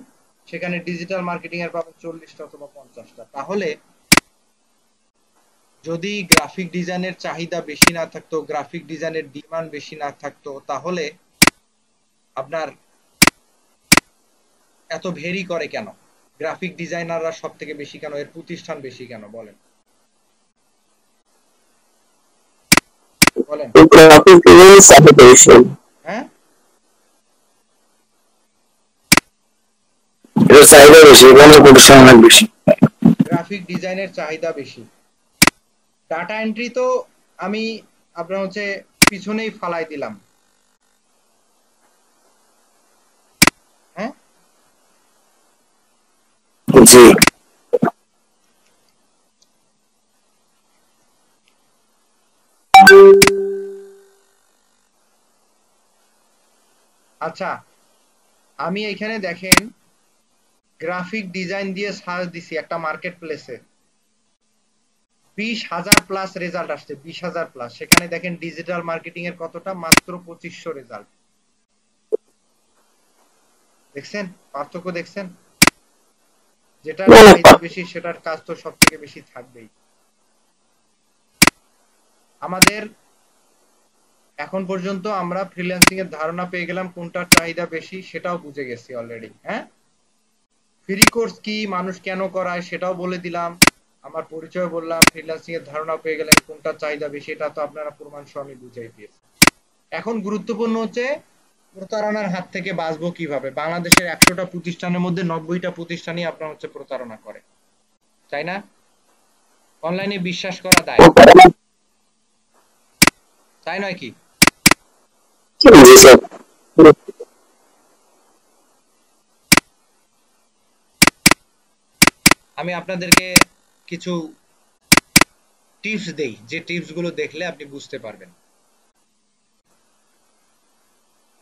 সেখানে ডিজিটাল মার্কেটিং এর পাবেন 40টা অথবা 50টা। তাহলে যদি গ্রাফিক ডিজাইনের চাহিদা বেশি না থাকতো, গ্রাফিক ডিজাইনের ডিমান্ড বেশি না থাকতো, তাহলে আপনার এত ভেরি করে কেন? গ্রাফিক ডিজাইনাররা সব থেকে বেশি কেন, এর প্রতিষ্ঠান বেশি কেন, বলেন বলেন। গ্রাফিক ডিজাইন চাহিদা বেশি, হ্যাঁ, এটা চাহিদা বেশি, এখানে প্রতিষ্ঠান অনেক বেশি। গ্রাফিক ডিজাইনের চাহিদা বেশি। ডাটা এন্ট্রি তো আমি আপনার হচ্ছে পিছনেই ফালাই দিলাম। জি। আচ্ছা, আমি এখানে দেখেন গ্রাফিক ডিজাইন দিয়ে সার্চ দিছি একটা মার্কেট প্লেসে, 20,000 প্লাস রেজাল্ট আসছে, 20,000 প্লাস। সেখানে দেখেন ডিজিটাল মার্কেটিং এর কতটা, মাত্র 2500 রেজাল্ট। দেখছেন পার্থক্য? দেখছেন যেটার চাহিদা বেশি সেটার কাজ তো সব থেকে বেশি থাকবেই। আমাদের এখন পর্যন্ত আমরা ফ্রিল্যান্সিং এর ধারণা পেয়ে গেলাম, কোনটার চাহিদা বেশি সেটাও বুঝে গেছি অলরেডি। হ্যাঁ, ফ্রি কোর্স কি, মানুষ কেন করায় সেটাও বলে দিলাম, আমার পরিচয় বললাম, ফ্রিল্যান্সিং এর ধারণা পেয়ে গেলেন, কোনটার চাহিদা বেশি এটা তো আপনারা প্রমাণ সহ আমি বুঝাই দিয়েছি। এখন গুরুত্বপূর্ণ হচ্ছে প্রতারণার হাত থেকে বাঁচবো কিভাবে। বাংলাদেশের 100টা প্রতিষ্ঠানের মধ্যে 90টা প্রতিষ্ঠানই আপনার হচ্ছে প্রতারণা করে, তাই না? অনলাইনে বিশ্বাস করা দায়, তাই নয় কি? জি স্যার। আমি আপনাদেরকে কিছু টিপস দেই, যে টিপস গুলো দেখলে আপনি বুঝতে পারবেন।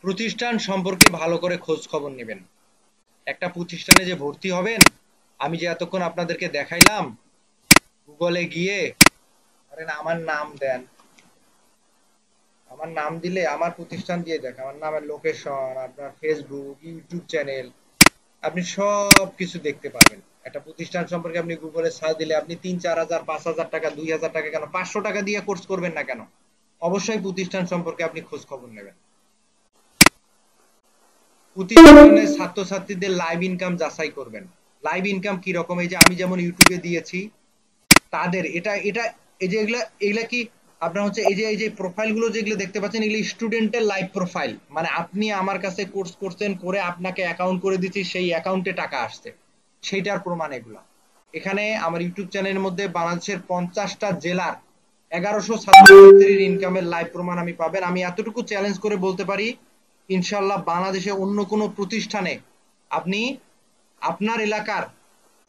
প্রতিষ্ঠান সম্পর্কে ভালো করে খোঁজ খবর নেবেন। একটা প্রতিষ্ঠানে যে ভর্তি হবেন, আমি যে এতক্ষণ আপনাদেরকে দেখাইলাম, গুগলে গিয়ে ধরেন আমার নাম দেন, আমার নাম দিলে আমার প্রতিষ্ঠান দিয়ে দেখ, আমার নামের লোকেশন, আপনার ফেসবুক, ইউটিউব চ্যানেল, আপনি সব কিছু দেখতে পারবেন। একটা প্রতিষ্ঠান সম্পর্কে আপনি গুগলে সার্চ দিলে আপনি 3-4 হাজার, 5,000 টাকা, 2,000 টাকা, কেন 500 টাকা দিয়ে কোর্স করবেন না কেন? অবশ্যই প্রতিষ্ঠান সম্পর্কে আপনি খোঁজ খবর নেবেন। প্রতিষ্ঠানের ছাত্রছাত্রীদের লাইভ ইনকাম যাচাই করবেন। লাইভ ইনকাম কি রকম, এই যে আমি যেমন ইউটিউবে দিয়েছি, তাদের এটা এটা এই যে এগুলা কি আপনার হচ্ছে এই যে প্রোফাইল গুলো যেগুলো দেখতে পাচ্ছেন, এগুলো স্টুডেন্টের লাইভ প্রোফাইল, মানে আপনি আমার কাছে কোর্স করছেন, করে আপনাকে অ্যাকাউন্ট করে দিচ্ছি, সেই অ্যাকাউন্টে টাকা আসছে, সেইটার প্রমাণ এগুলা। এখানে আমার ইউটিউব চ্যানেলের মধ্যে বাংলাদেশের 50টা জেলার 1100 ছাত্রছাত্রীর ইনকামের লাইভ প্রমাণ আমি পাবেন। আমি এতটুকু চ্যালেঞ্জ করে বলতে পারি, ইনশাল্লাহ বাংলাদেশে অন্য কোনো প্রতিষ্ঠানে আপনি আপনার এলাকার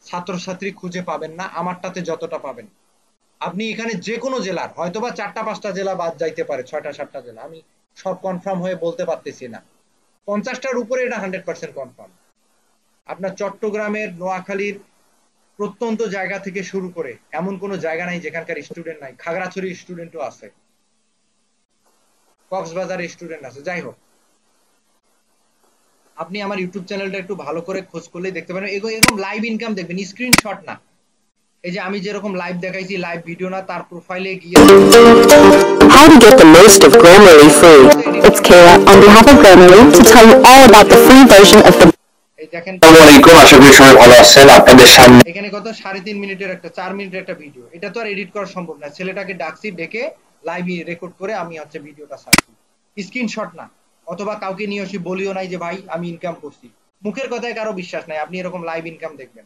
ছাত্রছাত্রী খুঁজে পাবেন না আমারটাতে যতটা পাবেন। আপনি এখানে যে কোনো জেলার, হয়তোবা 4টা-5টা জেলা বাদ যাইতে পারে, 6টা-7টা জেলা, আমি সব কনফার্ম হয়ে বলতে পারতেছি না, 50টার উপরে এটা 100% কনফার্ম। আপনার চট্টগ্রামের, নোয়াখালীর প্রত্যন্ত জায়গা থেকে শুরু করে এমন কোনো জায়গা নাই যেখানকার স্টুডেন্ট নাই। খাগড়াছড়ির স্টুডেন্টও আছে, কক্সবাজারের স্টুডেন্ট আছে। যাই হোক, আপনি আমার ইউটিউব চ্যানেলটা একটু ভালো করে খোঁজ করলেই দেখতে পারেন। এরকম লাইভ ইনকাম দেখবেন, স্ক্রিনশট না। এই যে আমি যেরকম লাইভ দেখাইছি, লাইভ ভিডিও না, তার প্রোফাইলে গিয়ে How to get the most of Grammarly free. It's Kayla on behalf of Grammarly to tell you all about the free version of the... এই দেখেন, আসসালামু আলাইকুম, আশা করি সবাই ভালো আছেন। আপনাদের সামনে এখানে কত 3.5 মিনিটের একটা, 4 মিনিটের একটা ভিডিও, এটা তো আর এডিট করা সম্ভব না। ছেলেটাকে ডাকছি, ডেকে লাইভ রেকর্ড করে আমি হচ্ছে ভিডিওটা ছাড়ছি, স্ক্রিনশট না। অথবা কাউকে নিয়ে এসে বলিও নাই যে ভাই আমি ইনকাম করছি, মুখের কথায় কারো বিশ্বাস নাই। আপনি এরকম লাইভ ইনকাম দেখবেন।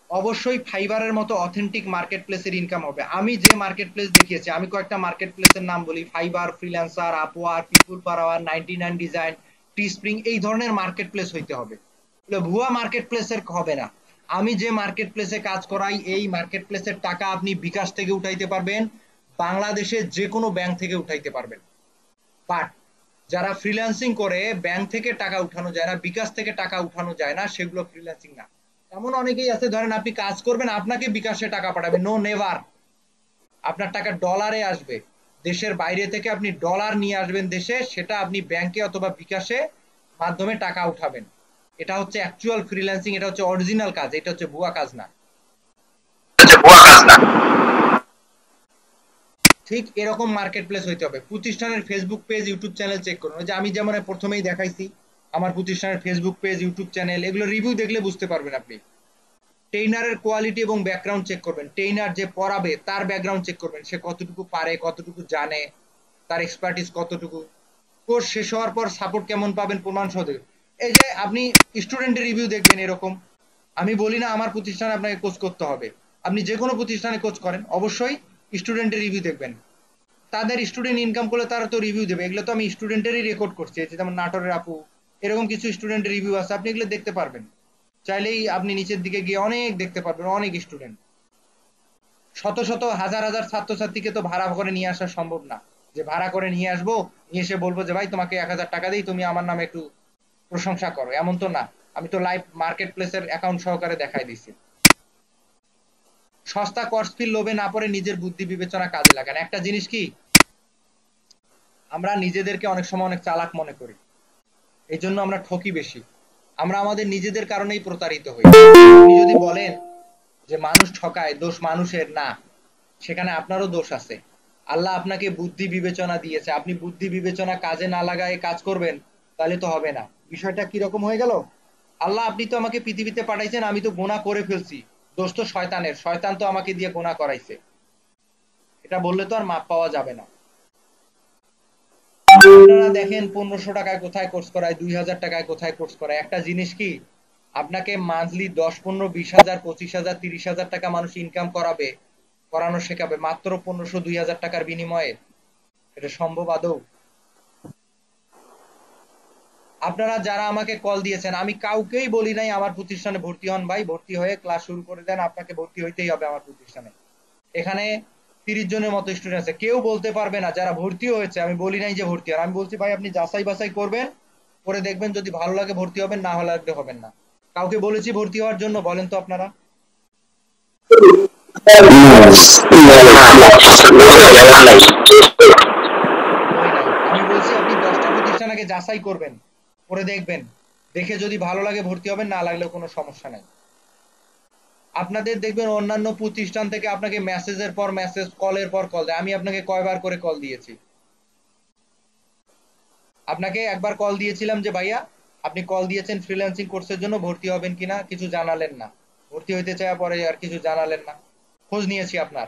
অবশ্যই ফাইবারের মতো অথেন্টিক মার্কেট প্লেসের ইনকাম হবে। আমি যে মার্কেট প্লেস দেখিয়েছি, আমি কয়েকটা মার্কেট প্লেসের নাম বলি, Fiverr, Freelancer, Upwork, People Per Hour, 99 design, Teespring, এই ধরনের মার্কেট প্লেস হইতে হবে। ভুয়া মার্কেট প্লেসের হবে না। আমি যে মার্কেট প্লেসে কাজ করাই, এই মার্কেট প্লেসের টাকা আপনি বিকাশ থেকে উঠাইতে পারবেন, বাংলাদেশের যে কোনো ব্যাংক থেকে উঠাইতে পারবেন। বাট যারা ফ্রিল্যান্সিং করে ব্যাংক থেকে টাকা উঠানো যায় না, বিকাশ থেকে টাকা উঠানো যায় না, সেগুলো ফ্রিল্যান্সিং না। এমন অনেকেই আছে, ধরেন আপনি কাজ করবেন, আপনাকে বিকাশে টাকা পাঠাবে, নো নেভার। আপনার টাকা ডলারে আসবে, দেশের বাইরে থেকে আপনি ডলার নিয়ে আসবেন দেশে, সেটা আপনি ব্যাংকে অথবা বিকাশে মাধ্যমে টাকা উঠাবেন। এটা হচ্ছে অ্যাকচুয়াল ফ্রিল্যান্সিং, এটা হচ্ছে অরিজিনাল কাজ, এটা হচ্ছে ভুয়া কাজ না। ঠিক এরকম মার্কেট প্লেস হইতে হবে। প্রতিষ্ঠানের Facebook page, YouTube channel check করুন। যে আমি যেমন প্রথমেই দেখাইছি, আমার প্রতিষ্ঠানের ফেসবুক পেজ, ইউটিউব চ্যানেল, এগুলো রিভিউ দেখলে বুঝতে পারবেন আপনি। ট্রেইনারের কোয়ালিটি এবং ব্যাকগ্রাউন্ড চেক করবেন। ট্রেইনার যে পড়াবে তার ব্যাকগ্রাউন্ড চেক করবেন, সে কতটুকু পারে, কতটুকু জানে, তার এক্সপার্টিস কতটুকু। কোর্স শেষ হওয়ার পর সাপোর্ট কেমন পাবেন, প্রমাণ সহ দেবেন। এই যে আপনি স্টুডেন্টের রিভিউ দেখবেন এরকম। আমি বলি না আমার প্রতিষ্ঠানে আপনাকে কোচ করতে হবে, আপনি যে কোনো প্রতিষ্ঠানে কোচ করেন, অবশ্যই স্টুডেন্টের রিভিউ দেখবেন। তাদের স্টুডেন্ট ইনকাম করলে তারা তো রিভিউ দেবে, এগুলো তো আমি স্টুডেন্টেরই রেকর্ড করছি। যেমন নাটোরের আপু, এরকম কিছু স্টুডেন্টের রিভিউ আছে, আপনি এগুলো দেখতে পারবেন। চাইলেই আপনি নিচের দিকে গিয়ে অনেক দেখতে পারবেন, অনেক স্টুডেন্ট, শত শত হাজার হাজার ছাত্রছাত্রীকে তো ভাড়া করে নিয়ে আসা সম্ভব না, যে ভাড়া করে নিয়ে আসবো, নিয়ে এসে বলবো যে ভাই তোমাকে 1000 টাকা দিই, তুমি আমার নামে একটু প্রশংসা করো, এমন তো না। আমি তো লাইভ মার্কেট প্লেসের অ্যাকাউন্ট সহকারে দেখাই দিছি। সস্তা কোর্স ফির লোভে না পড়ে নিজের বুদ্ধি বিবেচনা কাজে লাগান। একটা জিনিস কি, আমরা নিজেদেরকে অনেক সময় অনেক চালাক মনে করি, এই জন্য আমরা ঠকি বেশি। আমরা আমাদের নিজেদের কারণেই প্রতারিত হই। আপনি যদি বলেন যে মানুষ ঠকায়, দোষ মানুষের না, সেখানে আপনারও দোষ আছে। আল্লাহ আপনাকে বুদ্ধি বিবেচনা দিয়েছে, আপনি বুদ্ধি বিবেচনা কাজে না লাগায় কাজ করবেন, তাহলে তো হবে না। বিষয়টা কিরকম হয়ে গেল, আল্লাহ আপনি তো আমাকে পৃথিবীতে পাঠাইছেন, আমি তো গুনাহ করে ফেলছি, দোষ তো শয়তানের, শয়তান তো আমাকে দিয়ে গুনাহ করাইছে, এটা বললে তো আর মাপ পাওয়া যাবে না। আপনারা দেখেন 1500 টাকায় কোথায় কোর্স করায়, 2000 টাকায় কোথায় কোর্স করায়। একটা জিনিস কি, আপনাকে মান্থলি 10, 15, 20,000, 25,000, 30,000 টাকা মানুষ ইনকাম করাবে, করানো শেখাবে মাত্র 1500, 2000 টাকার বিনিময়ে? এটা সম্ভব আদৌ? আপনারা যারা আমাকে কল দিয়েছেন, আমি কাউকেই বলি নাই আমার প্রতিষ্ঠানে ভর্তি হন ভাই, ভর্তি হয়ে ক্লাস শুরু করে দেন, আপনাকে ভর্তি হইতেই হবে আমার প্রতিষ্ঠানে। এখানে 30 জনের মতো স্টুডেন্ট আছে, কেউ বলতে পারবে না যারা ভর্তি হয়েছে আমি বলি নাই যে ভর্তি হন। আমি বলছি ভাই আপনি যাচাই বাছাই করবেন, করে দেখবেন, যদি ভালো লাগে ভর্তি হবেন, না হলে লাগলে হবেন না। কাউকে বলেছি ভর্তি হওয়ার জন্য? বলেন তো আপনারা। বলি নাই। আমি বলছি আপনি 10টা প্রতিষ্ঠান আগে যাচাই করবেন, করে দেখবেন, দেখে যদি ভালো লাগে ভর্তি হবেন, না লাগলেও কোনো সমস্যা নাই। আপনাদের দেখবেন অন্যান্য প্রতিষ্ঠান থেকে আপনাকে মেসেজের পর মেসেজ, কলের পর কল দেয়। আমি আপনাকে কয়বার করে কল দিয়েছি? আপনাকে একবার কল দিয়েছিলাম যে ভাইয়া আপনি কল দিয়েছেন ফ্রিল্যান্সিং কোর্সের জন্য, ভর্তি হবেন কিনা, কিছু জানালেন না। ভর্তি হইতে চাওয়া পরে আর কিছু জানালেন না। খোঁজ নিয়েছি আপনার,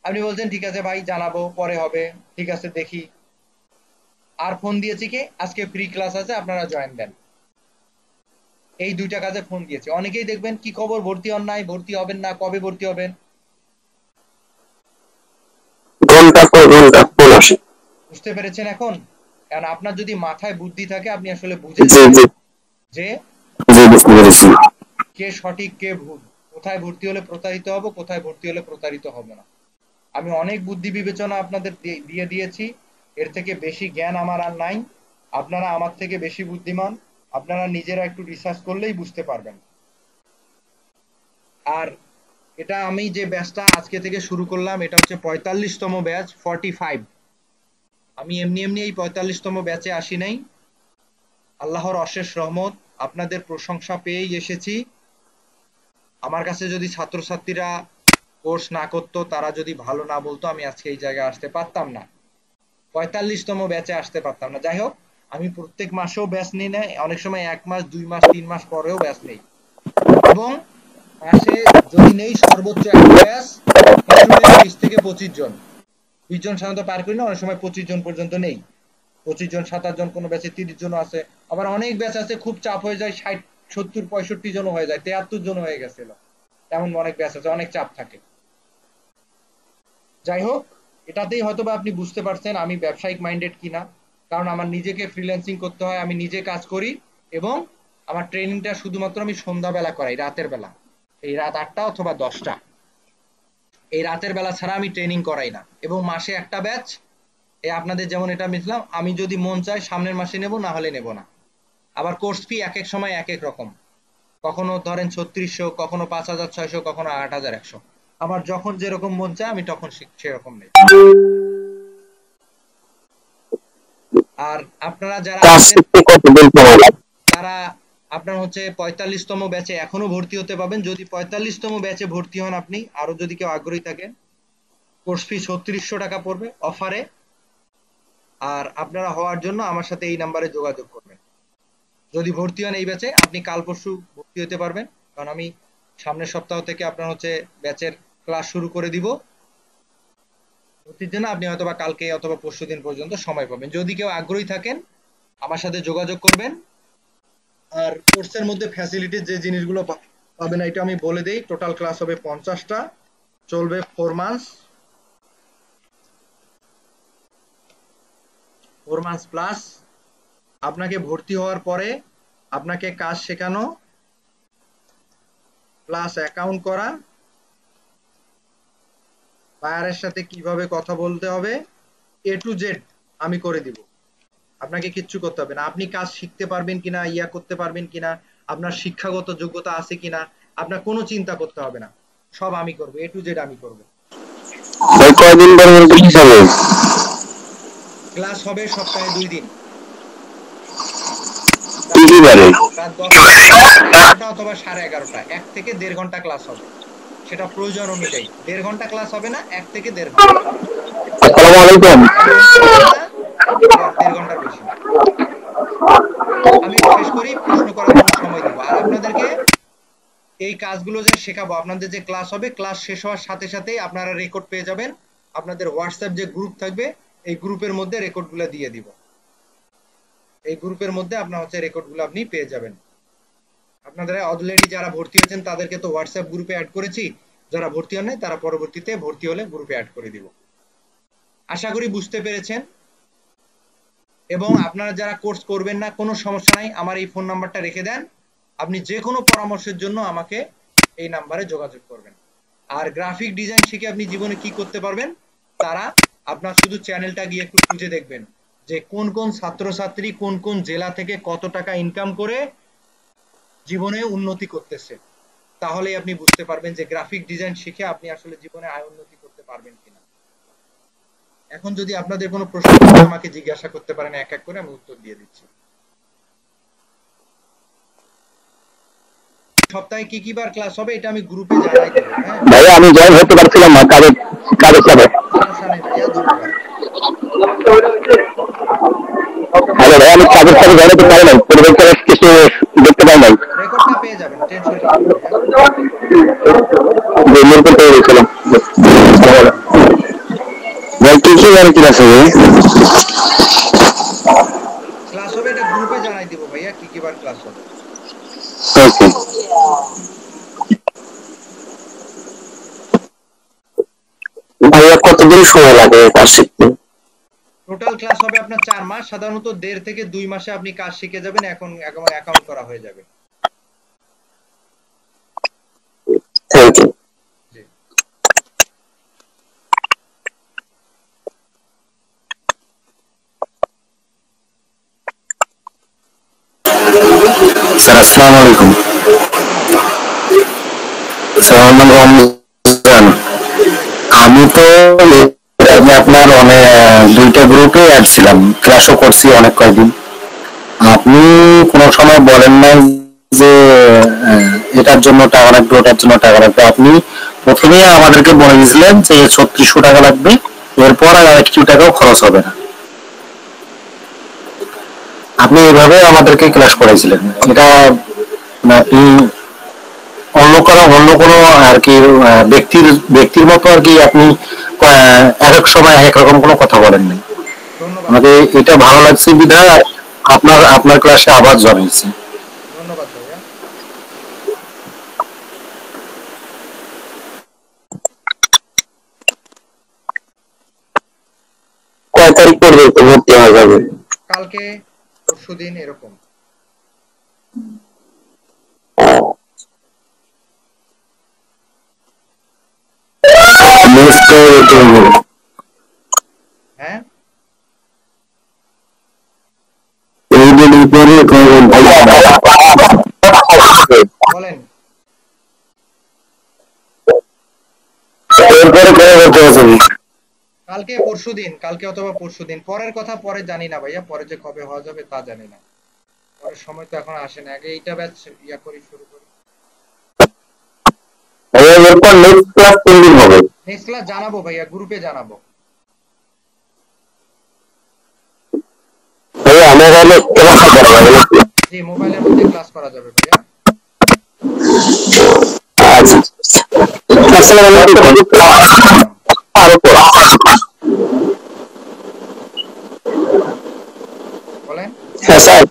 আপনি বলছেন ঠিক আছে ভাই জানাবো, পরে হবে, ঠিক আছে দেখি। আর ফোন দিয়েছি কি, আজকে ফ্রি ক্লাস আছে আপনারা জয়েন দেন। এই দুইটা কাজে ফোন দিয়েছি। অনেকেই দেখবেন কি খবর, ভর্তি হন নাই, ভর্তি হবেন না, কবে ভর্তি হবেন? ঘন্টা পর ঘন্টা ফোন আসে। বুঝতে পেরেছেন এখন? কারণ আপনার যদি মাথায় বুদ্ধি থাকে, আপনি আসলে বুঝে জি যাবেন জি যে জি, বুঝতে পেরেছি। কে সঠিক কে ভুল, কোথায় ভর্তি হলে প্রতারিত হব, কোথায় ভর্তি হলে প্রতারিত হব না। আমি অনেক বুদ্ধি বিবেচনা আপনাদের দিয়ে দিয়েছি, এর থেকে বেশি জ্ঞান আমার আর নাই। আপনারা আমার থেকে বেশি বুদ্ধিমান, আপনারা নিজেরা একটু রিসার্চ করলেই বুঝতে পারবেন। আর এটা আমি যে ব্যাচটা আজকে থেকে শুরু করলাম, এটা হচ্ছে 45তম ব্যাচ, 45। আমি এমনি এমনি এই 45তম ব্যাচে আসি নাই, আল্লাহর অশেষ রহমত, আপনাদের প্রশংসা পেয়েই এসেছি। আমার কাছে যদি ছাত্রছাত্রীরা কোর্স না করতো, তারা যদি ভালো না বলতো, আমি আজকে এই জায়গায় আসতে পারতাম না, 45তম ব্যাচে আসতে পারতাম না। যাই হোক, আমি প্রত্যেক মাসেও ব্যাচ নিই না, অনেক সময় 1 মাস 2 মাস 3 মাস পরেও ব্যাচ নেই। এবং মাসে যদি নেই সর্বোচ্চ একটা ব্যাচ, স্টুডেন্ট 20 থেকে 25 জন, 20 জন সাধারণত পার করি না, অনেক সময় 25 জন পর্যন্ত নেই। 25 জন 27 জন, কোনো ব্যাচে 30 জন আছে। আবার অনেক ব্যাচ আছে খুব চাপ হয়ে যায়, 60 70 65 জন হয়ে যায়, 73 জন হয়ে গেছিল, এমন অনেক ব্যাচ আছে, অনেক চাপ থাকে। যাই হোক, এটাতেই হয়তোবা আপনি বুঝতে পারছেন আমি ব্যবসায়িক মাইন্ডেড কিনা। কারণ আমার নিজেকে ফ্রিল্যান্সিং করতে হয়, আমি নিজে কাজ করি, এবং আমার ট্রেনিংটা শুধুমাত্র আমি সন্ধ্যাবেলা করাই, রাতের বেলা, এই রাত 8টা অথবা 10টা, এই রাতের বেলা ছাড়া আমি ট্রেনিং করাই না। এবং মাসে একটা ব্যাচ, এই আপনাদের যেমন এটা মিশলাম, আমি যদি মন চাই সামনের মাসে নেব, না হলে নেব না। আবার কোর্স ফি এক এক সময় এক এক রকম, কখনো ধরেন 3600, কখনো 5600, কখনো 8100। আমার যখন যেরকম মন চায় আমি তখন সেরকম নেই। আর আপনারা যারা কাজ আছেন, করতে কতদিন সময় লাগে? তারা আপনার হচ্ছে 45তম ব্যাচে এখনো ভর্তি হতে পারবেন। যদি 45তম ব্যাচে ভর্তি হন আপনি, আরো যদি কেউ আগ্রহী থাকেন, কোর্স ফি 3600 টাকা পড়বে অফারে। আর আপনারা হওয়ার জন্য আমার সাথে এই নাম্বারে যোগাযোগ করবেন। যদি ভর্তি হন এই ব্যাচে, আপনি কাল পরশু ভর্তি হতে পারবেন, কারণ আমি সামনের সপ্তাহ থেকে আপনার হচ্ছে ব্যাচের ক্লাস শুরু করে দিব। ভর্তির জন্য আপনি হয়তোবা কালকে অথবা পরশুদিন পর্যন্ত সময় পাবেন। যদি কেউ আগ্রহী থাকেন আমার সাথে যোগাযোগ করবেন। আর কোর্সের মধ্যে ফ্যাসিলিটিস যে জিনিসগুলো পাবেন, এটা আমি বলে দেই। টোটাল ক্লাস হবে 50টা, চলবে 4 মান্থস প্লাস। আপনাকে ভর্তি হওয়ার পরে আপনাকে কাজ শেখানো প্লাস অ্যাকাউন্ট করা, বায়ারের সাথে কিভাবে কথা বলতে হবে, A to Z আমি করে দিব। আপনাকে কিচ্ছু করতে হবে না। আপনি কাজ শিখতে পারবেন কিনা, করতে পারবেন কিনা, আপনার শিক্ষাগত যোগ্যতা আছে কিনা, আপনার কোনো চিন্তা করতে হবে না। সব আমি করব, A to Z আমি করব। কয়দিন পর ক্লাস হবে? ক্লাস হবে সপ্তাহে 2 দিন, কি কি বারে? রাত 10টা অথবা 11:30, 1 থেকে 1.5 ঘন্টা ক্লাস হবে। সেটা প্রয়োজন অনুযায়ী। 1.5 ঘন্টা ক্লাস হবে না, 1 থেকে 1.5 ঘন্টা। আসসালামু আলাইকুম। 1.5 ঘন্টার বেশি না। আমি শেষ করি, প্রশ্ন করার জন্য সময় দিব। আর আপনাদেরকে এই কাজগুলো যে শেখাবো, আপনাদের যে ক্লাস হবে, ক্লাস শেষ হওয়ার সাথে সাথেই আপনারা রেকর্ড পেয়ে যাবেন। আপনাদের হোয়াটসঅ্যাপ যে গ্রুপ থাকবে, এই গ্রুপের মধ্যে রেকর্ডগুলো দিয়ে দিব। এই গ্রুপের মধ্যে আপনার রেকর্ডগুলো আপনি পেয়ে যাবেন। আপনারা অলরেডি যারা ভর্তি হয়েছেন তাদেরকে তো হোয়াটসঅ্যাপ গ্রুপে অ্যাড করেছি, যারা ভর্তি হন নাই তারা পরবর্তীতে ভর্তি হলে গ্রুপে অ্যাড করে দিব। আশা করি বুঝতে পেরেছেন। এবং আপনারা যারা কোর্স করবেন না, কোনো সমস্যা নাই, আমার এই ফোন নাম্বারটা রেখে দেন। আপনি যে কোনো পরামর্শের জন্য আমাকে এই নাম্বারে যোগাযোগ করবেন। আর গ্রাফিক ডিজাইন শিখে আপনি জীবনে কি করতে পারবেন, তারা আপনার শুধু চ্যানেলটা গিয়ে একটু খুঁজে দেখবেন যে কোন কোন ছাত্রছাত্রী কোন কোন জেলা থেকে কত টাকা ইনকাম করে জীবনে উন্নতি করতেছে। তাহলেই আপনি বুঝতে পারবেন যে গ্রাফিক ডিজাইন শিখে আপনি আসলে জীবনে আয় উন্নতি করতে পারবেন কিনা। এখন যদি আপনাদের কোনো প্রশ্ন থাকে আমাকে জিজ্ঞাসা করতে পারেন, এক এক করে আমি উত্তর দিয়ে দিচ্ছি। সপ্তাহে কি কি বার ক্লাস হবে এটা আমি গ্রুপে জানাই দেব। হ্যাঁ ভাইয়া আমি জয়েন হতে পারছিলাম না, কাজের চাপে। সমস্যা নেই ভাইয়া, ধন্যবাদ। হ্যালো ভাই, আমি কাজের চাপে জয়েন হতে পারি নাই, পরিবর্তন কিছু দেখতে পাই নাই। রেকর্ডটা পেয়ে যাবেন, টেনশন নেই ভাইয়া। যে মিরপুর পেয়ে গেছিলাম। ভাই কি কি বার ক্লাস হবে? ক্লাস হবে এটা গ্রুপে জানাই দিব ভাইয়া, কি কি বার ক্লাস হবে। ওকে ভাইয়া, কতদিন সময় লাগে কাজ শিখতে? টোটাল ক্লাস হবে আপনার 4 মাস, সাধারণত 1.5 থেকে 2 মাসে আপনি কাজ শিখে যাবেন, এখন অ্যাকাউন্ট করা হয়ে যাবে। Thank you. জি। স্যার আসসালামু আলাইকুম। স্যার আমার নাম রমজান। আমি তো আপনার অনেক 2টা গ্রুপে অ্যাড ছিলাম, ক্লাসও করছি অনেক কয়েকদিন। আপনি কোনো সময় বলেন নাই যে এটার জন্য টাকা লাগবে, ওটার জন্য টাকা লাগবে। আপনি প্রথমেই আমাদেরকে বলে দিয়েছিলেন যে 3600 টাকা লাগবে, এরপর আর একটু টাকাও খরচ হবে না। আপনি এভাবে আমাদেরকে ক্লাস করাইছিলেন। এটা অন্য কোনো আর কি ব্যক্তির মতো আর কি আপনি এক এক সময় এক রকম কোনো কথা বলেন নাই। ধন্যবাদ, আমাকে এটা ভালো লাগছে বিধায় আপনার ক্লাসে আবার জানাইছি। ধন্যবাদ ভাইয়া। কয় তারিখ পর্যন্ত ভর্তি হওয়া যাবে? কালকে পরশুদিন এরকম। হ্যাঁ বলেন। কালকে পরশুদিন, কালকে অথবা পরশুদিন। পরের কথা পরে জানি না ভাইয়া, পরে যে কবে হওয়া যাবে তা জানি না। পরের সময় তো এখন আসে না, আগে এইটা ব্যাচ করি, শুরু করি। নেক্সট ক্লাস কোন দিন হবে? নেক্সট ক্লাস জানাবো ভাইয়া, গ্রুপে জানাবো। আমার হলে ক্লাস করা যাবে নাকি? জি, মোবাইলের মধ্যে ক্লাস করা যাবে ভাইয়া। আচ্ছা, আসসালামু আলাইকুম। বলেন। হ্যাঁ স্যার,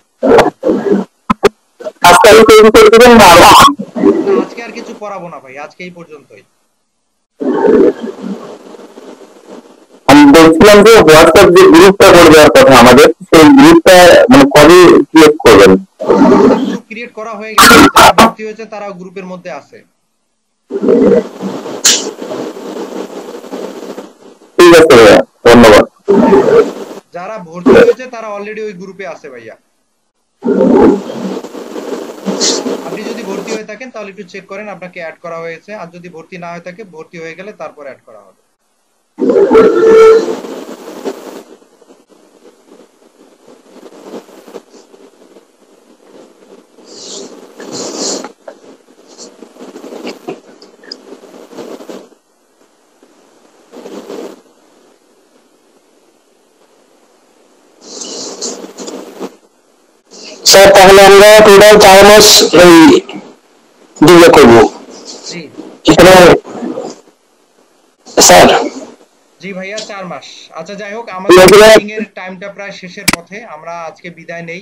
আজকে করে দিবেন না? না, আজকে আর কিছু পড়াবো না ভাই, আজকে এই পর্যন্তই। আমি বলছি বলছিলাম যে হোয়াটসঅ্যাপ যে গ্রুপটা করে দেওয়ার কথা আমাদের, সেই গ্রুপটা মানে কবে ক্রিয়েট করবেন? গ্রুপ ক্রিয়েট করা হয়ে গেছে, যারা ভর্তি হয়েছে তারাও গ্রুপের মধ্যে আছে। ঠিক আছে ভাইয়া, ধন্যবাদ। যারা ভর্তি হয়েছে তারা অলরেডি ওই গ্রুপে আছে ভাইয়া। আপনি যদি ভর্তি হয়ে থাকেন তাহলে একটু চেক করেন আপনাকে অ্যাড করা হয়েছে, আর যদি ভর্তি না হয়ে থাকে ভর্তি হয়ে গেলে তারপর অ্যাড করা হবে। স্যার তাহলে আমরা টোটাল 4 মাস এই ডিলে করবো জি এখানে স্যার। জি ভাইয়া, 4 মাস। আচ্ছা যাই হোক, আমাদের মিটিং এর টাইমটা প্রায় শেষের পথে, আমরা আজকে বিদায় নেই।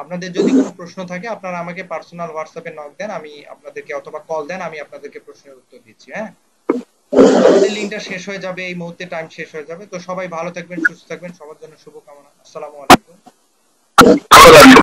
আপনাদের যদি কোনো প্রশ্ন থাকে আপনারা আমাকে পার্সোনাল হোয়াটসঅ্যাপে নক দেন, আমি আপনাদেরকে, অথবা কল দেন, আমি আপনাদেরকে প্রশ্নের উত্তর দিচ্ছি। হ্যাঁ, আমাদের লিঙ্কটা শেষ হয়ে যাবে এই মুহূর্তে, টাইম শেষ হয়ে যাবে। তো সবাই ভালো থাকবেন, সুস্থ থাকবেন, সবার জন্য শুভকামনা। আসসালামু আলাইকুম।